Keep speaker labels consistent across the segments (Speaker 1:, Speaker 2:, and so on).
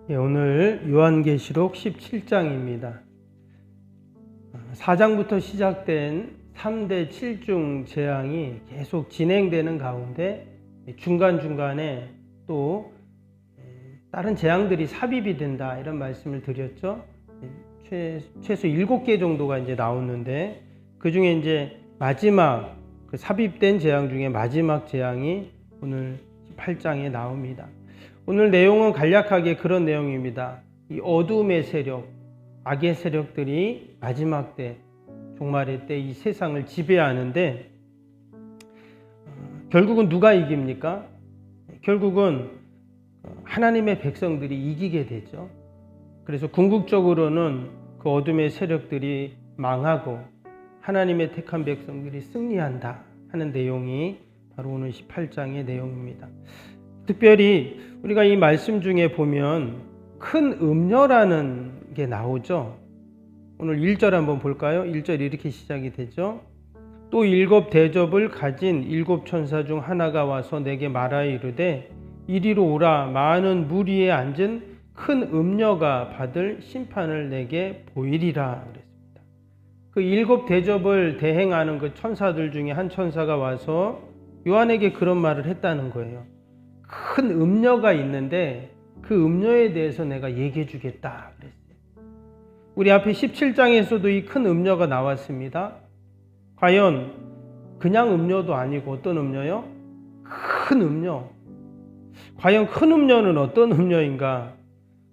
Speaker 1: 오늘 요한계시록 17장입니다. 4장부터 시작된 3대 7중 재앙이 계속 진행되는 가운데 중간중간에 또 다른 재앙들이 삽입이 된다 이런 말씀을 드렸죠. 최소 7개 정도가 이제 나오는데 그 중에 이제 마지막 그 삽입된 재앙 중에 마지막 재앙이 오늘 18장에 나옵니다. 오늘 내용은 간략하게 그런 내용입니다. 이 어둠의 세력, 악의 세력들이 마지막 때, 종말의 때 이 세상을 지배하는데 결국은 누가 이깁니까? 결국은 하나님의 백성들이 이기게 되죠. 그래서 궁극적으로는 그 어둠의 세력들이 망하고 하나님의 택한 백성들이 승리한다 하는 내용이 바로 오늘 18장의 내용입니다. 특별히 우리가 이 말씀 중에 보면 큰 음녀라는 게 나오죠. 오늘 1절 한번 볼까요? 1절 이렇게 시작이 되죠. 또 7 대접을 가진 7 천사 중 하나가 와서 내게 말하여 이르되 이리로 오라. 많은 물 위에 앉은 큰 음녀가 받을 심판을 내게 보이리라 그랬습니다. 그 7 대접을 대행하는 그 천사들 중에 한 천사가 와서 요한에게 그런 말을 했다는 거예요. 큰 음녀가 있는데 그 음녀에 대해서 내가 얘기해 주겠다 그랬어요. 우리 앞에 17장에서도 이 큰 음녀가 나왔습니다. 과연 그냥 음녀도 아니고 어떤 음녀요? 큰 음녀. 과연 큰 음녀는 어떤 음녀인가?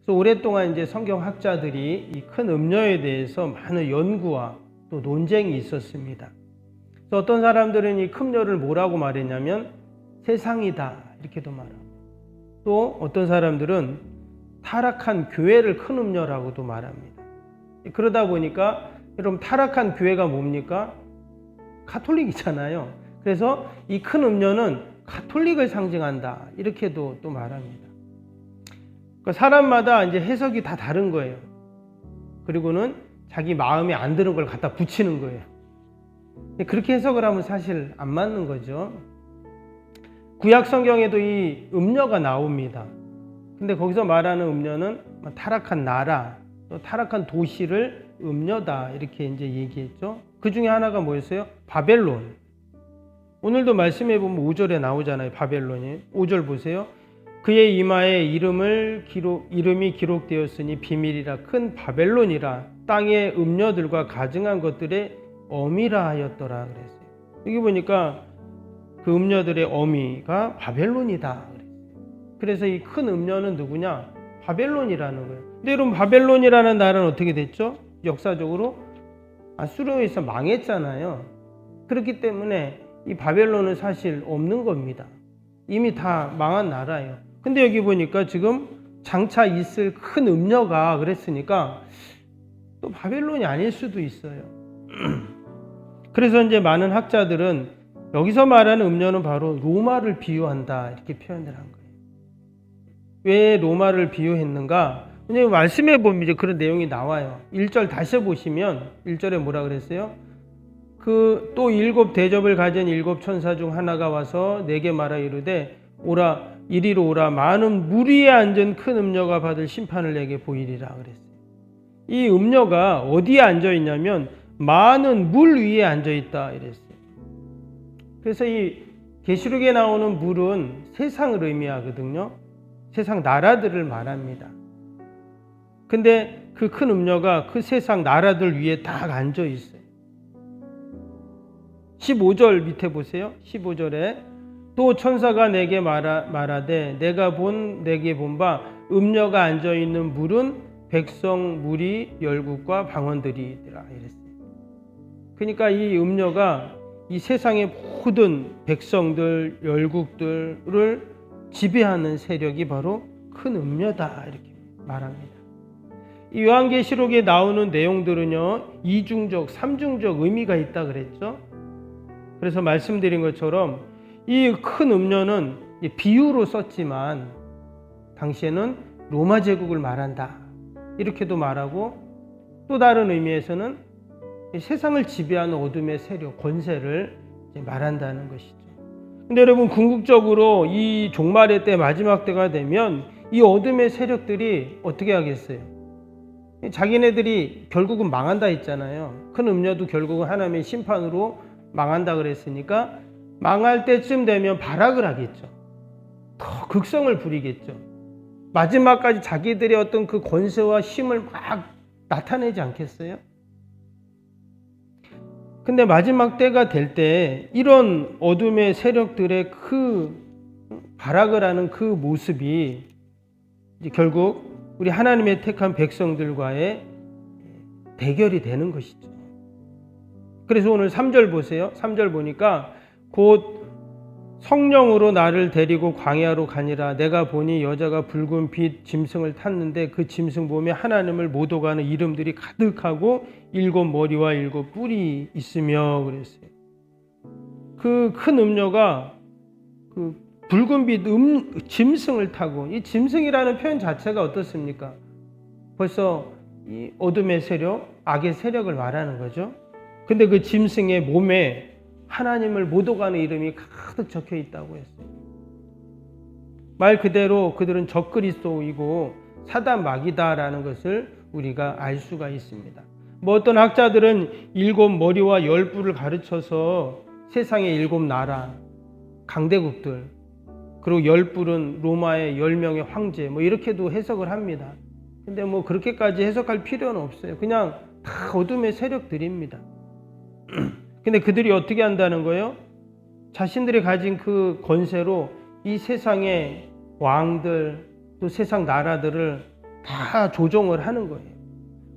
Speaker 1: 그래서 오랫동안 이제 성경학자들이 이 큰 음녀에 대해서 많은 연구와 또 논쟁이 있었습니다. 그래서 어떤 사람들은 이 큰 음녀를 뭐라고 말했냐면 세상이다 이렇게도 말하고, 또 어떤 사람들은 타락한 교회를 큰 음녀라고도 말합니다. 그러다 보니까 여러분 타락한 교회가 뭡니까? 가톨릭이잖아요. 그래서 이 큰 음녀는 가톨릭을 상징한다 이렇게도 또 말합니다. 그러니까 사람마다 이제 해석이 다 다른 거예요. 그리고는 자기 마음에 안 드는 걸 갖다 붙이는 거예요. 그렇게 해석을 하면 사실 안 맞는 거죠. 구약 성경에도 이 음녀가 나옵니다. 근데 거기서 말하는 음녀는 타락한 나라, 또 타락한 도시를 음녀다 이렇게 이제 얘기했죠. 그 중에 하나가 뭐였어요? 바벨론. 오늘도 말씀해 보면 5절에 나오잖아요. 바벨론이. 5절 보세요. 그의 이마에 이름이 기록되었으니 비밀이라 큰 바벨론이라 땅의 음녀들과 가증한 것들의 어미라 하였더라 그랬어요. 여기 보니까 그 음녀들의 어미가 바벨론이다. 그래서 이 큰 음녀는 누구냐? 바벨론이라는 거예요. 근데 여러분 바벨론이라는 나라는 어떻게 됐죠? 역사적으로 아수르에서 망했잖아요. 그렇기 때문에 이 바벨론은 사실 없는 겁니다. 이미 다 망한 나라예요. 근데 여기 보니까 지금 장차 있을 큰 음녀가 그랬으니까 또 바벨론이 아닐 수도 있어요. 그래서 이제 많은 학자들은 여기서 말하는 음녀는 바로 로마를 비유한다 이렇게 표현을 한 거예요. 왜 로마를 비유했는가? 왜냐하면 말씀해 보면 이제 그런 내용이 나와요. 1절 다시 보시면 1절에 뭐라 그랬어요? 그 또 7 대접을 가진 7 천사 중 하나가 와서 내게 말하여 이르되 오라 이리로 오라. 많은 물 위에 앉은 큰 음녀가 받을 심판을 내게 보이리라 그랬어요. 이 음녀가 어디에 앉아 있냐면 많은 물 위에 앉아 있다 이랬어요. 그래서 이 계시록에 나오는 물은 세상을 의미하거든요. 세상 나라들을 말합니다. 근데 그 큰 음녀가 그 세상 나라들 위에 딱 앉아 있어요. 15절 밑에 보세요. 15절에 또 천사가 내게 말하되 내게 본 바 음녀가 앉아 있는 물은 백성 무리 열국과 방언들이더라 이랬어요. 그러니까 이 음녀가 이 세상의 모든 백성들, 열국들을 지배하는 세력이 바로 큰 음녀다 이렇게 말합니다. 이 요한계시록에 나오는 내용들은요 2중적, 3중적 의미가 있다 그랬죠. 그래서 말씀드린 것처럼 이 큰 음녀는 비유로 썼지만 당시에는 로마 제국을 말한다 이렇게도 말하고, 또 다른 의미에서는 세상을 지배하는 어둠의 세력, 권세를 말한다는 것이죠. 근데 여러분 궁극적으로 이 종말의 때 마지막 때가 되면 이 어둠의 세력들이 어떻게 하겠어요? 자기네들이 결국은 망한다 했잖아요. 큰 음녀도 결국은 하나님의 심판으로 망한다 그랬으니까 망할 때쯤 되면 발악을 하겠죠. 더 극성을 부리겠죠. 마지막까지 자기들의 어떤 그 권세와 힘을 막 나타내지 않겠어요? 근데 마지막 때가 될 때 이런 어둠의 세력들의 그 발악을 하는 그 모습이 이제 결국 우리 하나님의 택한 백성들과의 대결이 되는 것이죠. 그래서 오늘 3절 보세요. 3절 보니까 곧 성령으로 나를 데리고 광야로 가니라. 내가 보니 여자가 붉은 빛 짐승을 탔는데 그 짐승 몸에 하나님을 못 오가는 이름들이 가득하고 7 머리와 7 뿔이 있으며 그랬어요. 그 큰 음녀가 그 붉은 빛 짐승을 타고, 이 짐승이라는 표현 자체가 어떻습니까? 벌써 이 어둠의 세력, 악의 세력을 말하는 거죠. 근데 그 짐승의 몸에 하나님을 못 오가는 이름이 가득 적혀 있다고 했어요. 말 그대로 그들은 적그리스도이고 사단 마귀다라는 것을 우리가 알 수가 있습니다. 뭐 어떤 학자들은 7 머리와 10 뿔을 가르쳐서 세상의 7 나라, 강대국들, 그리고 10 뿔은 로마의 10명의 황제, 뭐 이렇게도 해석을 합니다. 근데 뭐 그렇게까지 해석할 필요는 없어요. 그냥 다 어둠의 세력들입니다. 근데 그들이 어떻게 한다는 거예요? 자신들이 가진 그 권세로 이 세상의 왕들, 또 세상 나라들을 다 조종을 하는 거예요.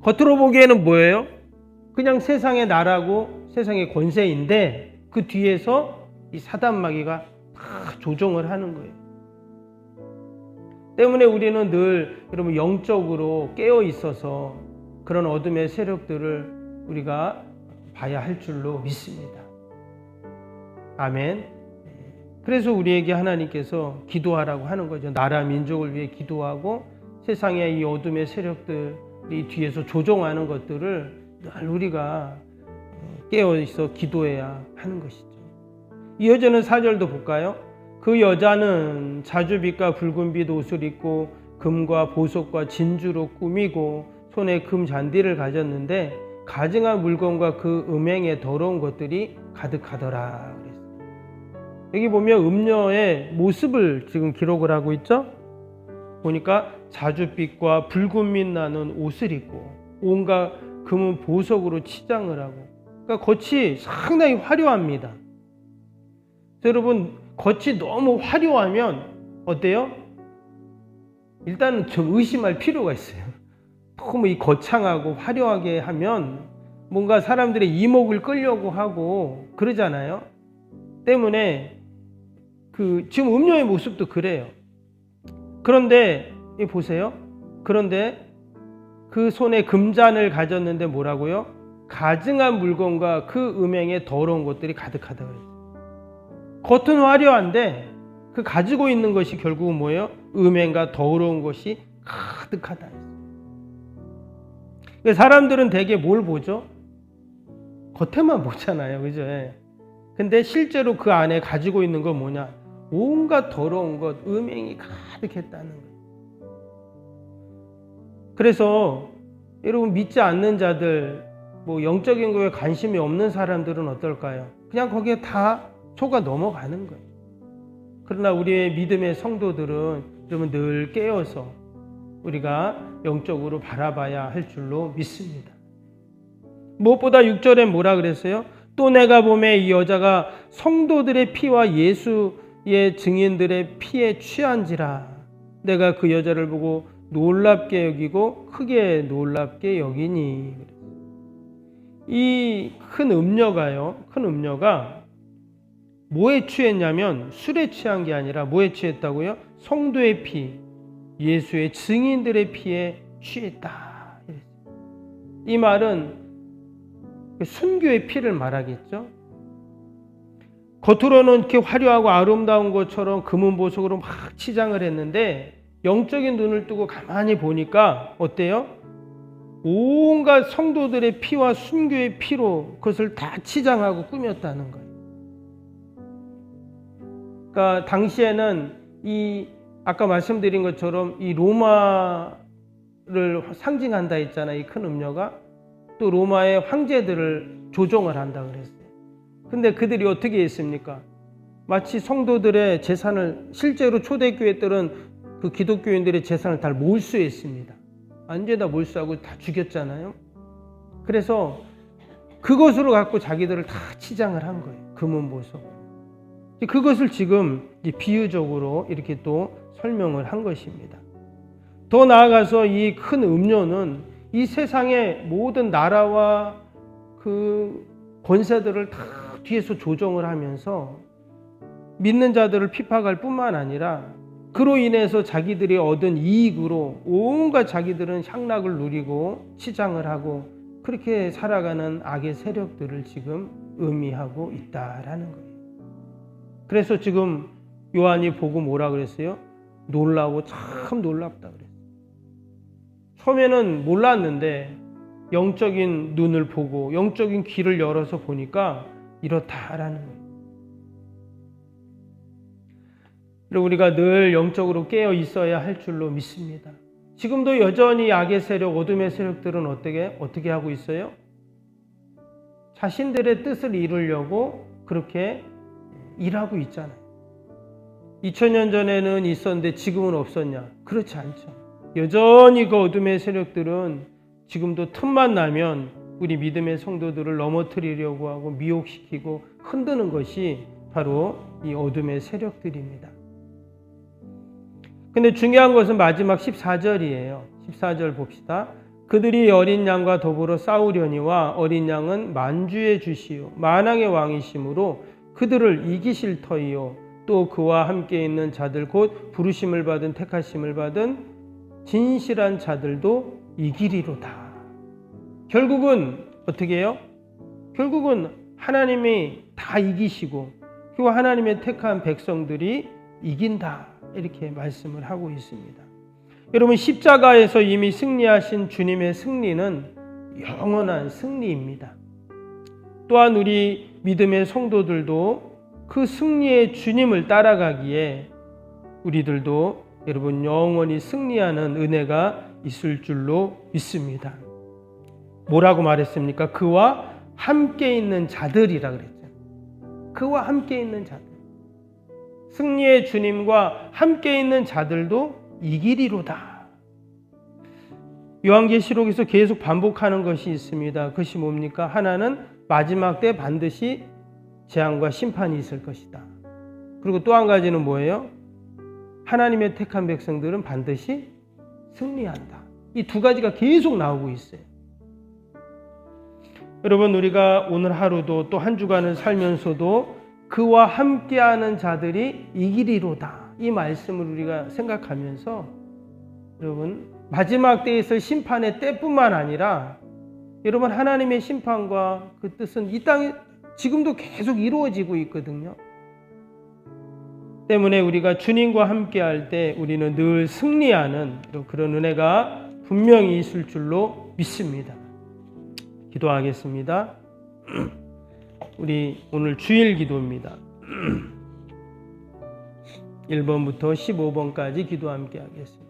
Speaker 1: 겉으로 보기에는 뭐예요? 그냥 세상의 나라고 세상의 권세인데 그 뒤에서 이 사단 마귀가 다 조종을 하는 거예요. 때문에 우리는 늘 여러분 영적으로 깨어 있어서 그런 어둠의 세력들을 우리가 봐야 할 줄로 믿습니다. 아멘. 그래서 우리에게 하나님께서 기도하라고 하는 거죠. 나라 민족을 위해 기도하고 세상의 이 어둠의 세력들이 뒤에서 조종하는 것들을 늘 우리가 깨어 있어 기도해야 하는 것이죠. 이어지는 4절도 볼까요? 그 여자는 자주빛과 붉은빛 옷을 입고 금과 보석과 진주로 꾸미고 손에 금 잔디를 가졌는데 가증한 물건과 그 음행에 더러운 것들이 가득하더라 그랬어요. 여기 보면 음녀의 모습을 지금 기록을 하고 있죠. 보니까 자주빛과 붉은빛 나는 옷을 입고 온갖 금은 보석으로 치장을 하고, 그러니까 겉이 상당히 화려합니다. 여러분, 겉이 너무 화려하면 어때요? 일단은 좀 의심할 필요가 있어요. 너무 이 거창하고 화려하게 하면 뭔가 사람들의 이목을 끌려고 하고 그러잖아요. 때문에 지금 음녀의 모습도 그래요. 그런데 보세요. 그런데 그 손에 금잔을 가졌는데 뭐라고요? 가증한 물건과 그 음행에 더러운 것들이 가득하다 그랬어요. 겉은 화려한데 그 가지고 있는 것이 결국은 뭐예요? 음행과 더러운 것이 가득하다. 사람들은 대개 뭘 보죠? 겉에만 보잖아요. 그죠? 근데 실제로 그 안에 가지고 있는 건 뭐냐? 온갖 더러운 것, 음행이 가득했다는 거예요. 그래서 여러분 믿지 않는 자들, 뭐 영적인 거에 관심이 없는 사람들은 어떨까요? 그냥 거기에 다 속아 넘어가는 거예요. 그러나 우리의 믿음의 성도들은 여러분 늘 깨어서 우리가 영적으로 바라봐야 할 줄로 믿습니다. 무엇보다 6절에 뭐라 그랬어요? 또 내가 보매 이 여자가 성도들의 피와 예수의 증인들의 피에 취한지라. 내가 그 여자를 보고 놀랍게 여기고 크게 놀랍게 여기니. 이 큰 음녀가 뭐에 취했냐면 술에 취한 게 아니라 뭐에 취했다고요? 성도의 피, 예수의 증인들의 피에 취했다. 이 말은 순교의 피를 말하겠죠. 겉으로는 이렇게 화려하고 아름다운 것처럼 금은 보석으로 막 치장을 했는데 영적인 눈을 뜨고 가만히 보니까 어때요? 온갖 성도들의 피와 순교의 피로 그것을 다 치장하고 꾸몄다는 거예요. 그러니까 당시에는 이 아까 말씀드린 것처럼 이 로마를 상징한다 했잖아요. 이 큰 음녀가. 또 로마의 황제들을 조종을 한다 그랬어요. 근데 그들이 어떻게 했습니까? 마치 성도들의 재산을, 실제로 초대교회들은 그 기독교인들의 재산을 다 몰수했습니다. 완전히 다 몰수하고 다 죽였잖아요. 그래서 그것으로 갖고 자기들을 다 치장을 한 거예요. 금은 보석. 그것을 지금 비유적으로 이렇게 또 설명을 한 것입니다. 더 나아가서 이 큰 음료는 이 세상의 모든 나라와 그 권세들을 다 뒤에서 조정을 하면서 믿는 자들을 핍박할 뿐만 아니라 그로 인해서 자기들이 얻은 이익으로 온갖 자기들은 향락을 누리고 치장을 하고 그렇게 살아가는 악의 세력들을 지금 의미하고 있다라는 거예요. 그래서 지금 요한이 보고 뭐라 그랬어요? 놀라고 참 놀랍다 그랬어요. 처음에는 몰랐는데 영적인 눈을 보고 영적인 귀를 열어서 보니까 이렇다라는 거예요. 그리고 우리가 늘 영적으로 깨어 있어야 할 줄로 믿습니다. 지금도 여전히 악의 세력, 어둠의 세력들은 어떻게 하고 있어요? 자신들의 뜻을 이루려고 그렇게 일하고 있잖아요. 2000년 전에는 있었는데 지금은 없었냐? 그렇지 않죠. 여전히 그 어둠의 세력들은 지금도 틈만 나면 우리 믿음의 성도들을 넘어뜨리려고 하고 미혹시키고 흔드는 것이 바로 이 어둠의 세력들입니다. 근데 중요한 것은 마지막 14절이에요. 14절 봅시다. 그들이 어린 양과 더불어 싸우려니와 어린 양은 만주의 주시요 만왕의 왕이심으로 그들을 이기실 터이요 또 그와 함께 있는 자들 곧 부르심을 받은 택하심을 받은 진실한 자들도 이기리로다. 결국은 어떻게 해요? 결국은 하나님이 다 이기시고 그리고 하나님의 택한 백성들이 이긴다. 이렇게 말씀을 하고 있습니다. 여러분 십자가에서 이미 승리하신 주님의 승리는 영원한 승리입니다. 또한 우리 믿음의 성도들도 그 승리의 주님을 따라가기에 우리들도 여러분 영원히 승리하는 은혜가 있을 줄로 믿습니다. 뭐라고 말했습니까? 그와 함께 있는 자들이라 그랬죠. 그와 함께 있는 자들. 승리의 주님과 함께 있는 자들도 이기리로다. 요한계시록에서 계속 반복하는 것이 있습니다. 그것이 뭡니까? 하나는 마지막 때 반드시 재앙과 심판이 있을 것이다. 그리고 또 한 가지는 뭐예요? 하나님의 택한 백성들은 반드시 승리한다. 이 두 가지가 계속 나오고 있어요. 여러분 우리가 오늘 하루도 또 한 주간을 살면서도 그와 함께하는 자들이 이기리로다. 이 말씀을 우리가 생각하면서 여러분 마지막 때에 있을 심판의 때뿐만 아니라 여러분 하나님의 심판과 그 뜻은 이 땅에 지금도 계속 이루어지고 있거든요. 때문에 우리가 주님과 함께할 때 우리는 늘 승리하는 그런 은혜가 분명히 있을 줄로 믿습니다. 기도하겠습니다. 우리 오늘 주일 기도입니다. 1번부터 15번까지 기도 함께 하겠습니다.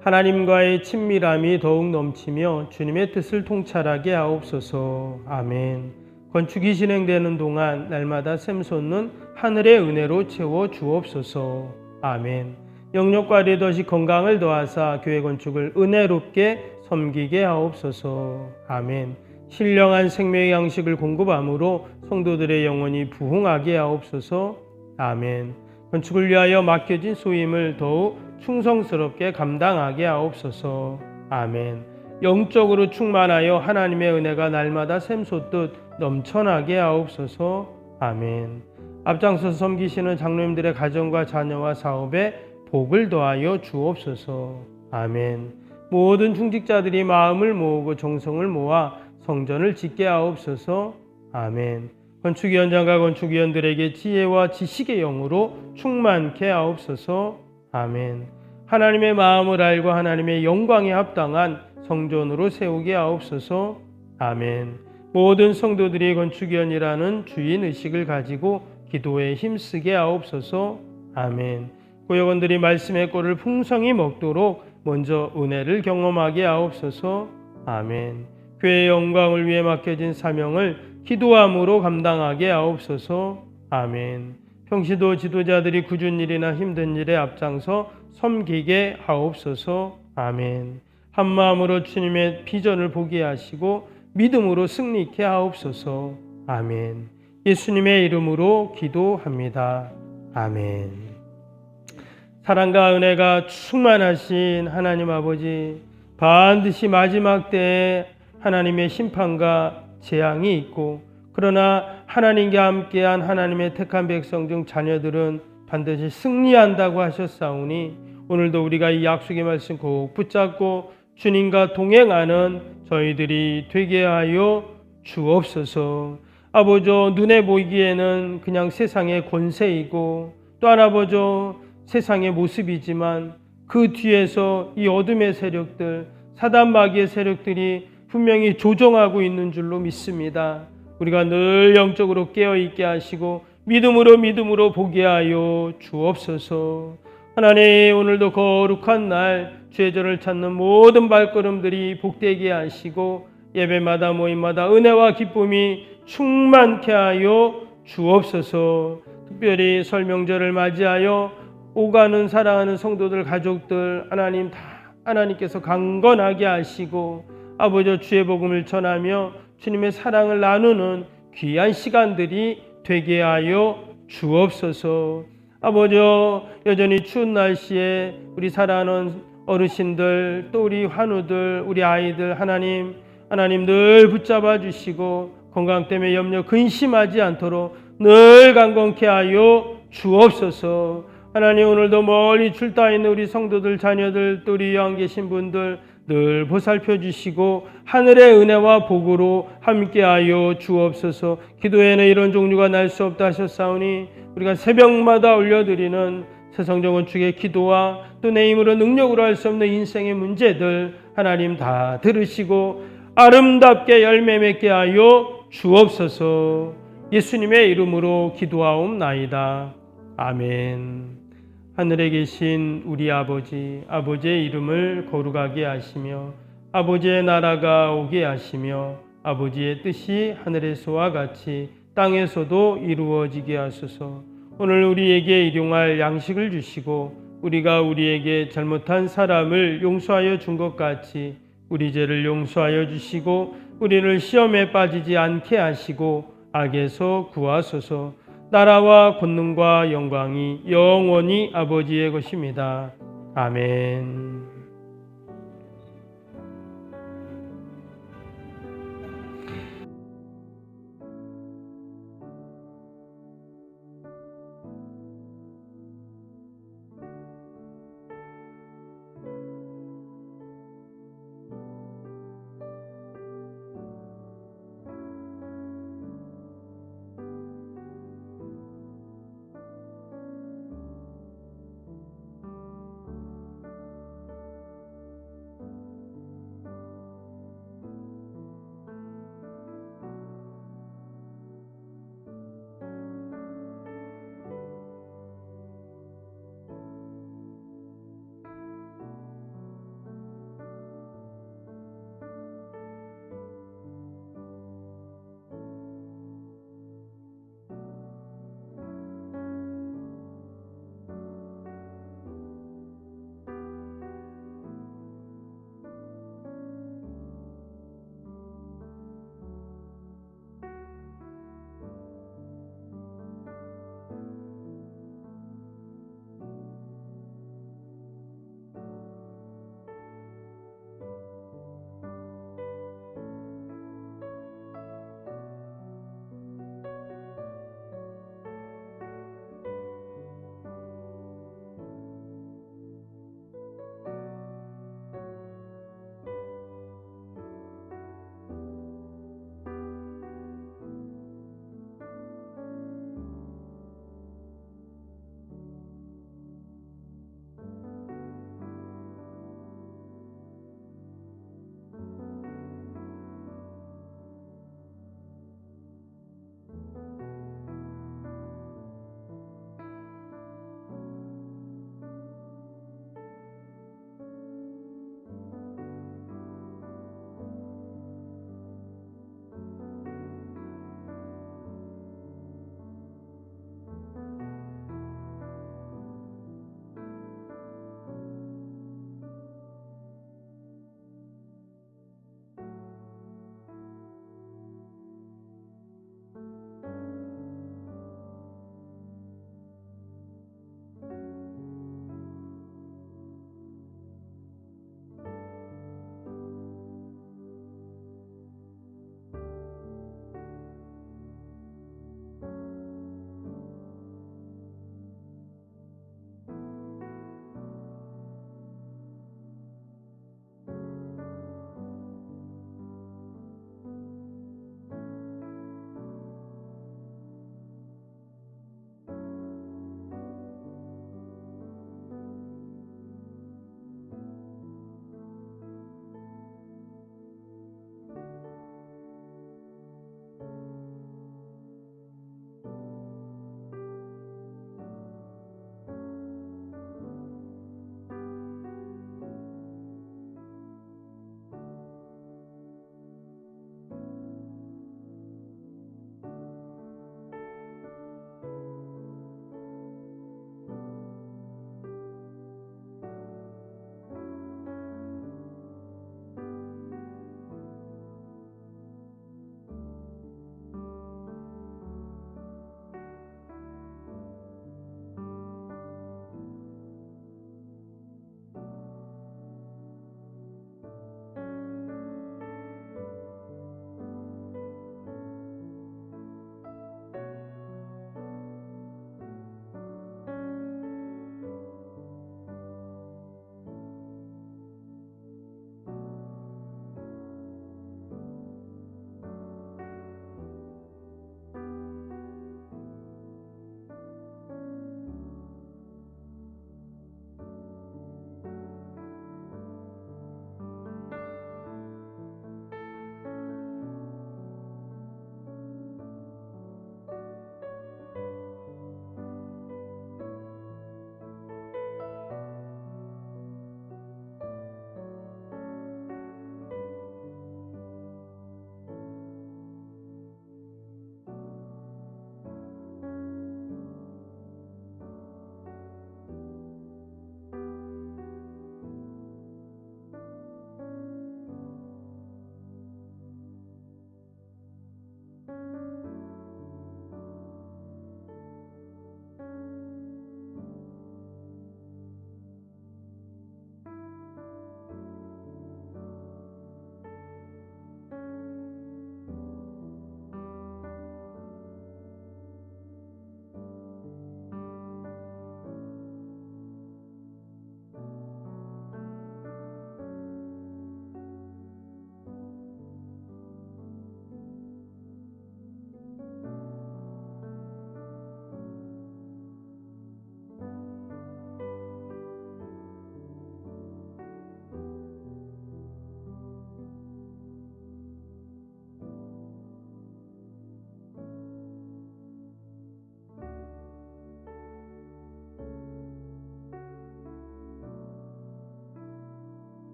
Speaker 1: 하나님과의 친밀함이 더욱 넘치며 주님의 뜻을 통찰하게 하옵소서. 아멘. 건축이 진행되는 동안 날마다 샘솟는 하늘의 은혜로 채워 주옵소서. 아멘. 영력과 리더십 건강을 더하사 교회 건축을 은혜롭게 섬기게 하옵소서. 아멘. 신령한 생명의 양식을 공급함으로 성도들의 영혼이 부흥하게 하옵소서. 아멘. 건축을 위하여 맡겨진 소임을 더욱 충성스럽게 감당하게 하옵소서. 아멘. 영적으로 충만하여 하나님의 은혜가 날마다 샘솟듯 넘쳐나게 하옵소서. 아멘. 앞장서서 섬기시는 장로님들의 가정과 자녀와 사업에 복을 더하여 주옵소서. 아멘. 모든 중직자들이 마음을 모으고 정성을 모아 성전을 짓게 하옵소서. 아멘. 건축위원장과 건축위원들에게 지혜와 지식의 영으로 충만케 하옵소서. 아멘. 하나님의 마음을 알고 하나님의 영광에 합당한 성전으로 세우게 하옵소서. 아멘. 모든 성도들이 건축위원이라는 주인 의식을 가지고 기도에 힘쓰게 하옵소서. 아멘. 구역원들이 말씀의 꼴을 풍성히 먹도록 먼저 은혜를 경험하게 하옵소서. 아멘. 교회의 영광을 위해 맡겨진 사명을 기도함으로 감당하게 하옵소서. 아멘. 평시도 지도자들이 굳은 일이나 힘든 일에 앞장서 섬기게 하옵소서. 아멘. 한 마음으로 주님의 비전을 보게 하시고 믿음으로 승리케 하옵소서. 아멘. 예수님의 이름으로 기도합니다. 아멘. 사랑과 은혜가 충만하신 하나님 아버지, 반드시 마지막 때에 하나님의 심판과 재앙이 있고, 그러나 하나님과 함께한 하나님의 택한 백성 중 자녀들은 반드시 승리한다고 하셨사오니, 오늘도 우리가 이 약속의 말씀 꼭 붙잡고 주님과 동행하는 저희들이 되게 하여 주옵소서. 아버지, 눈에 보이기에는 그냥 세상의 권세이고 또한 아버지 세상의 모습이지만 그 뒤에서 이 어둠의 세력들, 사단 마귀의 세력들이 분명히 조종하고 있는 줄로 믿습니다. 우리가 늘 영적으로 깨어있게 하시고 믿음으로 보게 하여 주옵소서. 하나님, 오늘도 거룩한 날 죄절을 찾는 모든 발걸음들이 복되게 하시고 예배마다 모임마다 은혜와 기쁨이 충만케 하여 주옵소서. 특별히 설 명절을 맞이하여 오가는 사랑하는 성도들 가족들 하나님 다 하나님께서 강건하게 하시고 아버지 주의 복음을 전하며 주님의 사랑을 나누는 귀한 시간들이 되게 하여 주옵소서. 아버지, 여전히 추운 날씨에 우리 사랑하는 어르신들 또 우리 환우들 우리 아이들 하나님 늘 붙잡아 주시고 건강 때문에 염려 근심하지 않도록 늘 강건케 하여 주옵소서. 하나님, 오늘도 멀리 출타 있는 우리 성도들 자녀들 또 우리 요한 계신 분들 늘 보살펴 주시고 하늘의 은혜와 복으로 함께하여 주옵소서. 기도에는 이런 종류가 날 수 없다 하셨사오니 우리가 새벽마다 올려드리는 새성정원축의 기도와 또 내 힘으로 능력으로 할 수 없는 인생의 문제들 하나님 다 들으시고 아름답게 열매 맺게 하여 주옵소서. 예수님의 이름으로 기도하옵나이다. 아멘. 하늘에 계신 우리 아버지의 이름을 거룩하게 하시며 아버지의 나라가 오게 하시며 아버지의 뜻이 하늘에서와 같이 땅에서도 이루어지게 하소서. 오늘 우리에게 일용할 양식을 주시고 우리가 우리에게 잘못한 사람을 용서하여 준 것 같이 우리 죄를 용서하여 주시고 우리를 시험에 빠지지 않게 하시고 악에서 구하소서. 나라와 권능과 영광이 영원히 아버지의 것입니다. 아멘.